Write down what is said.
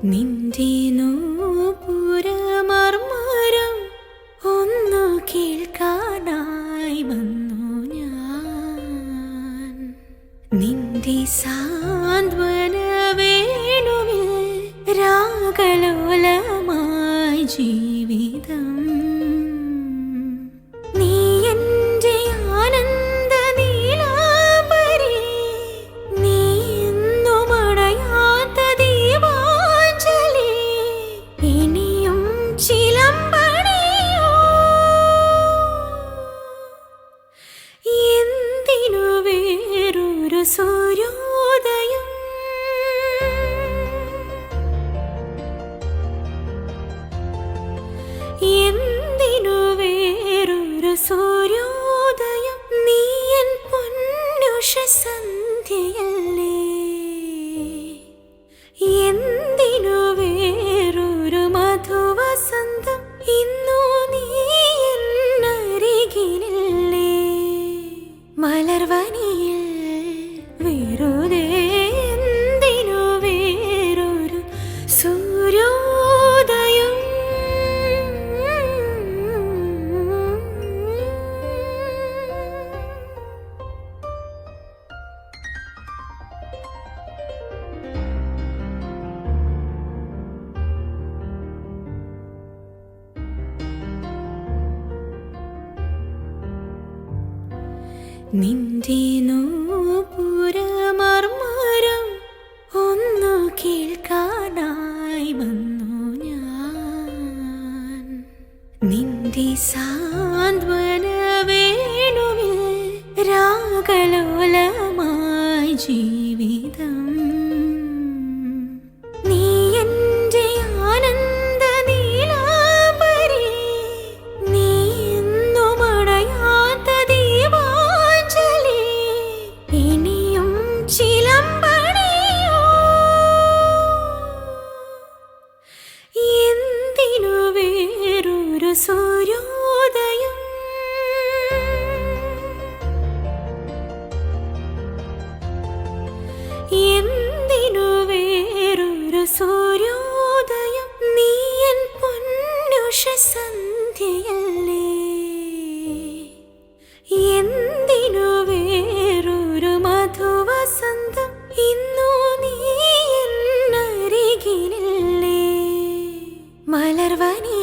നിന്റെ നൂപുരമർമരം ഒന്നു കേൾക്കാനായി വന്നു ഞാൻ. നിന്റെ സാന്ത്വന വേണുവിൽ രാഗലോലമായി ജീവിതം. നീ എൻ്റെ ആനന്ദ നീലാംബരി, നീ എന്നും അടയാത്ത ദീപാഞ്ജലി. ഇനിയും ചിലമ്പണിയോ എന്തിനു വേറൊരു സൂര്യോദയം? എന്തിനു വേറൊരു സൂര്യോദയം? നീ എൻ പൊന്നുഷ സന്ധ്യയല്ലേ. എന്തിനു വേറൊരു മധുവസന്തം? ഇന്നു നീ എന്നരികിലില്ലേ. മലർവനിയിൽ വെറുതെ എന്തിനു വേറൊരു സൂര്യോദയം? നിന്റെ നൂപുരമർമരം ഒന്നു കേൾക്കാനായി വന്നു ഞാൻ. നിന്റെ സാന്ത്വന വേണുവിൽ രാഗലോലമായി ജീവിതം. നീ എൻ്റെ ആനന്ദ നീലാംബരി, നീ എന്നും അടയാത്ത ദീപാഞ്ജലി. ഇനിയും ചിലമ്പണിയോ എന്തിനു വേറൊരു സൂര്യോദയം? എന്തിനു വേറൊരു സൂര്യോദയം? നീ എൻ പൊന്നുഷ സന്ധ്യയല്ലേ. എന്തിനു വേറൊരു മധുവസന്തം? ഇന്നു നീ എന്നരികിലില്ലേ. മലർവനി